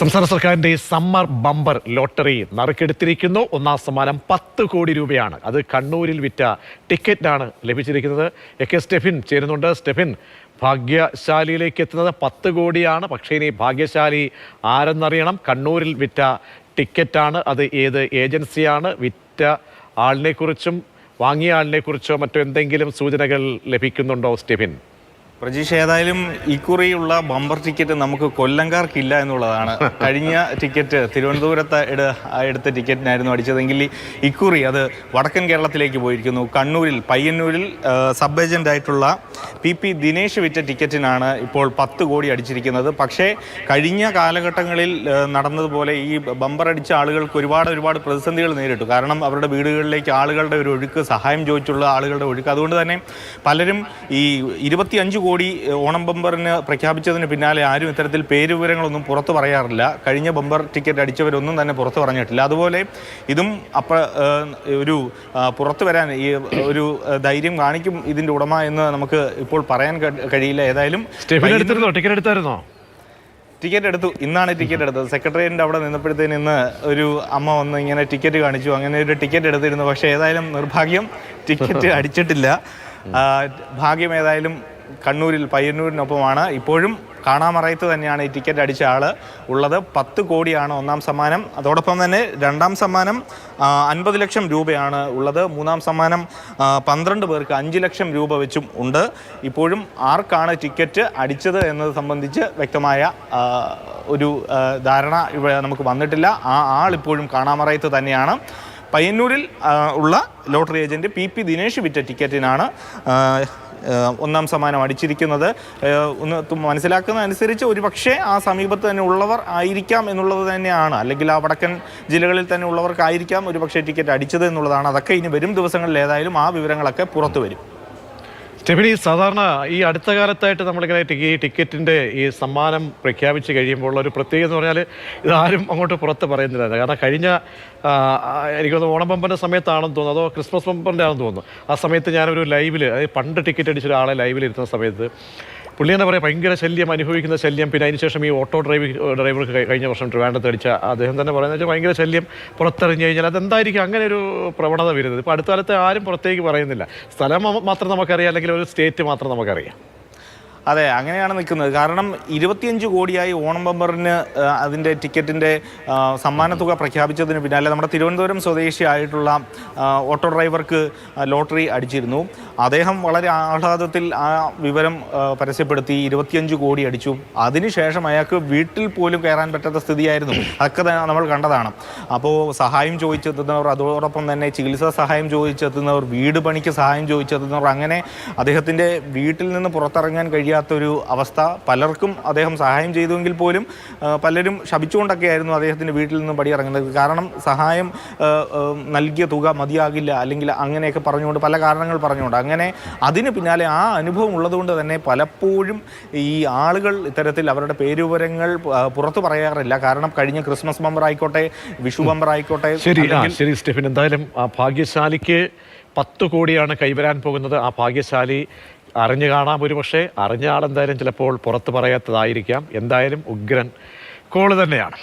സംസ്ഥാന സർക്കാരിന്റെ summer bumper lottery നറുക്കെടുത്തിരിക്കുന്നു. ഒന്നാം സമ്മാനം 10 കോടി രൂപയാണ്. അത് കണ്ണൂരിൽ വിറ്റ ടിക്കറ്റാണ് ലഭിച്ചിരിക്കുന്നത്. എ.കെ. സ്റ്റെഫിൻ ചേരുന്നുണ്ട്. സ്റ്റെഫിൻ, ഭാഗ്യശാലിയിലേക്ക് എത്തുന്നത് 10 കോടിയാണ്. പക്ഷേ ഇനി ഭാഗ്യശാലി ആരെന്നറിയണം. കണ്ണൂരിൽ വിറ്റ ടിക്കറ്റാണ്. അത് ഏത് ഏജൻസിയാണ്? വിറ്റ ആളിനെക്കുറിച്ചും വാങ്ങിയ ആളിനെക്കുറിച്ചോ മറ്റോ എന്തെങ്കിലും സൂചനകൾ ലഭിക്കുന്നുണ്ടോ സ്റ്റെഫിൻ? പ്രജീഷ്, ഏതായാലും ഇക്കുറിയുള്ള ബമ്പർ ടിക്കറ്റ് നമുക്ക് കൊല്ലംകാർക്കില്ല എന്നുള്ളതാണ്. കഴിഞ്ഞ ടിക്കറ്റ് തിരുവനന്തപുരത്ത് എടുത്ത ടിക്കറ്റിനായിരുന്നു അടിച്ചതെങ്കിൽ ഇക്കുറി അത് വടക്കൻ കേരളത്തിലേക്ക് പോയിരിക്കുന്നു. കണ്ണൂരിൽ പയ്യന്നൂരിൽ സബ് ഏജൻ്റ് ആയിട്ടുള്ള പി ദിനേശ് വിറ്റ ടിക്കറ്റിനാണ് ഇപ്പോൾ 10 കോടി അടിച്ചിരിക്കുന്നത്. പക്ഷേ കഴിഞ്ഞ കാലഘട്ടങ്ങളിൽ നടന്നതുപോലെ ഈ ബമ്പർ അടിച്ച ആളുകൾക്ക് ഒരുപാട് പ്രതിസന്ധികൾ നേരിട്ടു. കാരണം അവരുടെ വീടുകളിലേക്ക് ആളുകളുടെ ഒരു ഒഴുക്ക്, സഹായം ചോദിച്ചുള്ള ആളുകളുടെ ഒഴുക്ക്. അതുകൊണ്ട് തന്നെ പലരും ഈ 25 കോടി ഓണം ബമ്പറിന് പ്രഖ്യാപിച്ചതിന് പിന്നാലെ ആരും ഇത്തരത്തിൽ പേരുവിവരങ്ങളൊന്നും പുറത്തു പറയാറില്ല. കഴിഞ്ഞ ബമ്പർ ടിക്കറ്റ് അടിച്ചവരൊന്നും തന്നെ പുറത്തു പറഞ്ഞിട്ടില്ല. അതുപോലെ ഇതും ഒരു പുറത്തു വരാൻ ഈ ഒരു ധൈര്യം കാണിക്കും ഇതിൻ്റെ ഉടമ എന്ന് നമുക്ക് ഇപ്പോൾ പറയാൻ കഴിയില്ല. ഏതായാലും ടിക്കറ്റ് എടുത്തു. ഇന്നാണ് ടിക്കറ്റ് എടുത്തത്. സെക്രട്ടേറിയറ്റിൻ്റെ അവിടെ നിന്നപ്പോഴത്തേന് ഇന്ന് ഒരു അമ്മ വന്ന് ഇങ്ങനെ ടിക്കറ്റ് കാണിച്ചു. അങ്ങനെ ഒരു ടിക്കറ്റ് എടുത്തിരുന്നു. പക്ഷേ ഏതായാലും നിർഭാഗ്യം ടിക്കറ്റ് അടിച്ചിട്ടില്ല. ഭാഗ്യം ഏതായാലും കണ്ണൂരിൽ പയ്യന്നൂരിനൊപ്പമാണ്. ഇപ്പോഴും കാണാമറയത്ത് തന്നെയാണ് ഈ ടിക്കറ്റ് അടിച്ച ആൾ ഉള്ളത്. 10 കോടിയാണ് ഒന്നാം സമ്മാനം. അതോടൊപ്പം തന്നെ രണ്ടാം സമ്മാനം 50 ലക്ഷം രൂപയാണ് ഉള്ളത്. മൂന്നാം സമ്മാനം 12 പേർക്ക് 5 ലക്ഷം രൂപ വെച്ചും ഉണ്ട്. ഇപ്പോഴും ആർക്കാണ് ടിക്കറ്റ് അടിച്ചത് എന്നത് സംബന്ധിച്ച് വ്യക്തമായ ഒരു ധാരണ ഇവിടെ നമുക്ക് വന്നിട്ടില്ല. ആ ആൾ ഇപ്പോഴും കാണാമറയത്ത് തന്നെയാണ്. പയ്യന്നൂരിൽ ഉള്ള ലോട്ടറി ഏജൻറ്റ് പി ദിനേശ് വിറ്റ ടിക്കറ്റിനാണ് ഒന്നാം സമ്മാനം അടിച്ചിരിക്കുന്നത്. ഒന്ന് മനസ്സിലാക്കുന്ന അനുസരിച്ച് ഒരുപക്ഷെ ആ സമീപത്ത് തന്നെ ഉള്ളവർ ആയിരിക്കാം എന്നുള്ളത് തന്നെയാണ്. അല്ലെങ്കിൽ ആ വടക്കൻ ജില്ലകളിൽ തന്നെ ഉള്ളവർക്കായിരിക്കാം ഒരുപക്ഷെ ടിക്കറ്റ് അടിച്ചത് എന്നുള്ളതാണ്. അതൊക്കെ ഇനി വരും ദിവസങ്ങളിൽ ഏതായാലും ആ വിവരങ്ങളൊക്കെ പുറത്തു വരും. സ്റ്റെഫിനി, സാധാരണ ഈ അടുത്ത കാലത്തായിട്ട് നമ്മളിങ്ങനെ ഈ ടിക്കറ്റിൻ്റെ ഈ സമ്മാനം പ്രഖ്യാപിച്ച് കഴിയുമ്പോൾ ഒരു പ്രത്യേകത എന്ന് പറഞ്ഞാൽ ഇതാരും അങ്ങോട്ട് പുറത്ത് പറയുന്നില്ല. കാരണം കഴിഞ്ഞ എനിക്കൊന്ന് ഓണം ബമ്പറിൻ്റെ സമയത്താണെന്ന് തോന്നുന്നു, അതോ ക്രിസ്മസ് ബമ്പറിൻ്റെ ആണെന്ന് തോന്നുന്നു. ആ സമയത്ത് ഞാനൊരു ലൈവിൽ, അതായത് പണ്ട് ടിക്കറ്റ് അടിച്ച ഒരാളെ ലൈവിലിരുന്ന സമയത്ത് പുള്ളി എന്താ പറയുക, ഭയങ്കര ശല്യം, അനുഭവിക്കുന്ന ശല്യം. പിന്നെ അതിനുശേഷം ഈ ഓട്ടോ ഡ്രൈവർക്ക് കഴിഞ്ഞ വർഷം ട്രിവാൻഡ്രത്ത് അടിച്ച അദ്ദേഹം തന്നെ പറയുന്നത് വെച്ചാൽ ഭയങ്കര ശല്യം. പുറത്തെറിഞ്ഞു കഴിഞ്ഞാൽ അതെന്തായിരിക്കും അങ്ങനെ ഒരു പ്രവണത വരുന്നത്? ഇപ്പോൾ അടുത്ത കാലത്ത് ആരും പുറത്തേക്ക് പറയുന്നില്ല. സ്ഥലം മാത്രം നമുക്കറിയാം, അല്ലെങ്കിൽ ഒരു സ്റ്റേറ്റ് മാത്രം നമുക്കറിയാം. അതെ, അങ്ങനെയാണ് നിൽക്കുന്നത്. കാരണം 25 കോടിയായി ഓണം ബമ്പറിന് അതിൻ്റെ ടിക്കറ്റിൻ്റെ സമ്മാനത്തുക പ്രഖ്യാപിച്ചതിന് പിന്നാലെ നമ്മുടെ തിരുവനന്തപുരം സ്വദേശിയായിട്ടുള്ള ഓട്ടോ ഡ്രൈവർക്ക് ലോട്ടറി അടിച്ചിരുന്നു. അദ്ദേഹം വളരെ ആഹ്ലാദത്തിൽ ആ വിവരം പരസ്യപ്പെടുത്തി. 25 കോടി അടിച്ചു. അതിനുശേഷം അയാൾക്ക് വീട്ടിൽ പോലും കയറാൻ പറ്റാത്ത സ്ഥിതിയായിരുന്നു. അതൊക്കെ നമ്മൾ കണ്ടതാണ്. അപ്പോൾ സഹായം ചോദിച്ചെത്തുന്നവർ, അതോടൊപ്പം തന്നെ ചികിത്സാ സഹായം ചോദിച്ചെത്തുന്നവർ, വീട് പണിക്ക് സഹായം ചോദിച്ചെത്തുന്നവർ, അങ്ങനെ അദ്ദേഹത്തിൻ്റെ വീട്ടിൽ നിന്ന് പുറത്തിറങ്ങാൻ കഴിയാത്തൊരു അവസ്ഥ. പലർക്കും അദ്ദേഹം സഹായം ചെയ്തുവെങ്കിൽ പോലും പലരും ശപിച്ചുകൊണ്ടൊക്കെയായിരുന്നു അദ്ദേഹത്തിൻ്റെ വീട്ടിൽ നിന്ന് പടിയിറങ്ങുന്നത്. കാരണം സഹായം നൽകിയ തുക മതിയാകില്ല, അല്ലെങ്കിൽ അങ്ങനെയൊക്കെ പറഞ്ഞുകൊണ്ട് പല കാരണങ്ങൾ പറഞ്ഞുകൊണ്ട് അങ്ങനെ അതിന് പിന്നാലെ ആ അനുഭവം ഉള്ളതുകൊണ്ട് തന്നെ പലപ്പോഴും ഈ ആളുകൾ ഇത്തരത്തിൽ അവരുടെ പേരുവിവരങ്ങൾ പുറത്തു പറയാറില്ല. കാരണം കഴിഞ്ഞ ക്രിസ്മസ് ബമ്പർ ആയിക്കോട്ടെ, വിഷു ബമ്പർ ആയിക്കോട്ടെ. ശരി സ്റ്റെഫിൻ, എന്തായാലും ആ ഭാഗ്യശാലിക്ക് 10 കോടിയാണ് കൈവരാൻ പോകുന്നത്. ആ ഭാഗ്യശാലി അറിഞ്ഞു കാണാം. ഒരുപക്ഷെ അറിഞ്ഞ ആളെന്തായാലും ചിലപ്പോൾ പുറത്ത് പറയാത്തതായിരിക്കാം. എന്തായാലും ഉഗ്രൻ കോള് തന്നെയാണ്.